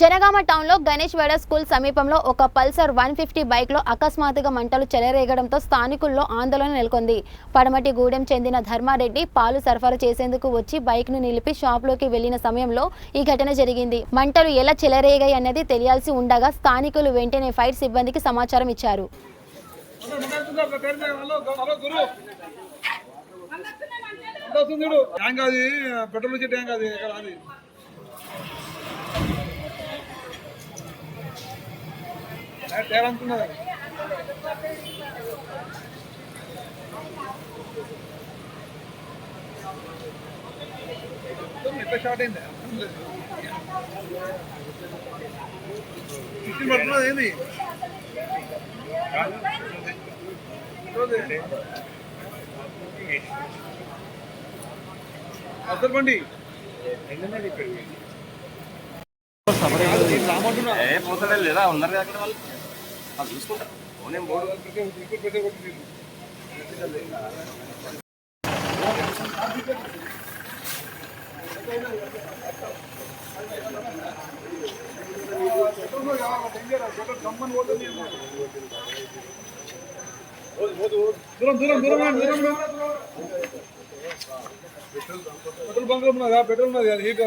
జనగామ టౌన్లో గణేష్ వేడ స్కూల్ సమీపంలో ఒక పల్సర్ 150 బైక్లో అకస్మాత్తుగా మంటలు చెలరేగడంతో స్థానికుల్లో ఆందోళన నెలకొంది. పడమటి గూడెం చెందిన ధర్మారెడ్డి పాలు సరఫరా చేసేందుకు వచ్చి బైక్ను నిలిపి షాప్లోకి వెళ్లిన సమయంలో ఈ ఘటన జరిగింది. మంటలు ఎలా చెలరేగాయి అన్నది తెలియాల్సి ఉండగా స్థానికులు వెంటనే ఫైర్ సిబ్బందికి సమాచారం ఇచ్చారు. స్టార్ట్ అయింది పడుతున్నది ఏంది అసలు బండి పోతాడే లేదా ఉన్నారు కదా వాళ్ళు అది చూసుకుంటారు ఓనేం బోర్డు దూరం దూరం దూరం దూరం పెట్రోల్ బంక్ ఉన్నదా పెట్రోల్ ఉన్నది అది హీట్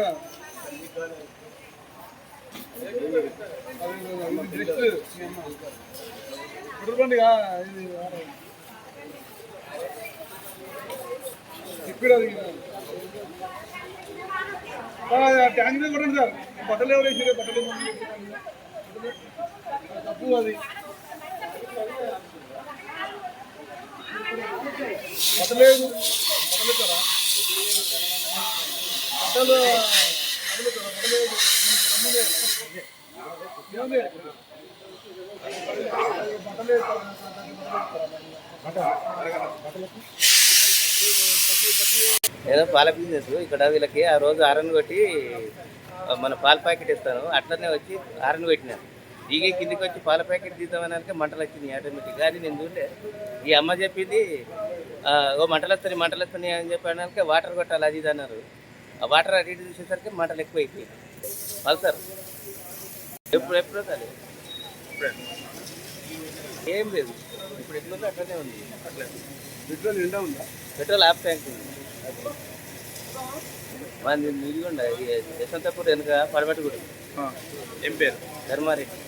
పెట్రోల్ బండిగా ఇది లిక్విడ్ అది ట్యాంక్ మీద కొట్టండి సార్ బట్టలు ఎవరు వేసారు బట్టలు తప్పు అది బట్టలేదు బట్టలు బట్టలు బట్టలేదు ఏదో పాల బిజినెస్ ఇక్కడ వీళ్ళకి ఆ రోజు ఆరన్ కొట్టి మన పాల ప్యాకెట్ ఇస్తాను అట్లనే వచ్చి ఆరన్ కొట్టినాను దిగి కిందికి వచ్చి పాల ప్యాకెట్ తీద్దామని మంటలు వచ్చినాయి ఆటోమేటిక్. కానీ నేను చూడలే ఈ అమ్మ చెప్పింది ఓ మంటలు వస్తున్నాయి అని చెప్పడానికి వాటర్ కొట్టాలి అది ఇది అన్నారు. ఆ వాటర్ అటు ఇటు చూసేసరికి మంటలు ఎక్కువ అయిపోయింది. పల్సర్ ఎప్పుడు అది ఏం లేదు ఇప్పుడు ఎట్లుంది అట్లనే ఉంది. అట్లా పెట్రోల్ నిండా ఉందా పెట్రోల్ హాఫ్ ట్యాంక్ ఉంది. మన నిడిగొండ యశ్వంతపూర్ వెనుక పడమటి గుడి. ఏం పేరు? ధర్మారెడ్డి.